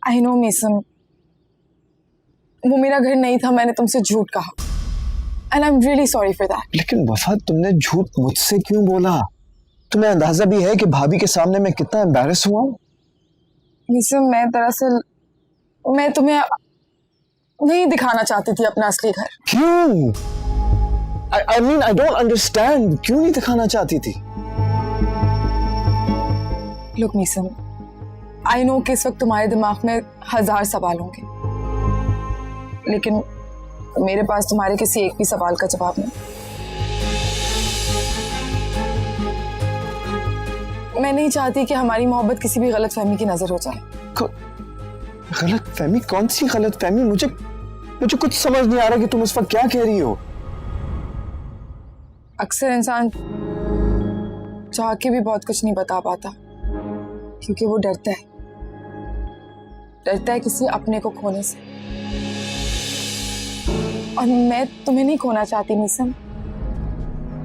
I know Meesam, वो मेरा घर नहीं था, मैंने तुमसे झूठ कहा and I am really sorry for that. लेकिन वफा, तुमने झूठ मुझसे क्यों बोला? तुम्हें अंदाजा भी है कि भाभी के सामने मैं कितना एम्बैरेस हुआ हूँ? मीसम, मैं तुम्हें नहीं दिखाना चाहती थी अपना असली घर। क्यों? I mean, I don't understand. क्यों नहीं दिखाना चाहती थी? लुक मीसम, आई नो कि इस वक्त तुम्हारे दिमाग में 1000 सवाल होंगे, लेकिन मेरे पास तुम्हारे किसी एक भी सवाल का जवाब नहीं। मैं नहीं चाहती कि हमारी मोहब्बत किसी भी गलतफहमी की नजर हो जाए। गलतफहमी? कौन सी गलतफहमी? मुझे कुछ समझ नहीं आ रहा कि तुम इस वक्त क्या कह रही हो। अक्सर इंसान चाह के भी बहुत कुछ नहीं बता पाता, क्योंकि वो डरता है किसी अपने को खोने से। और मैं तुम्हें नहीं खोना चाहती मीसम।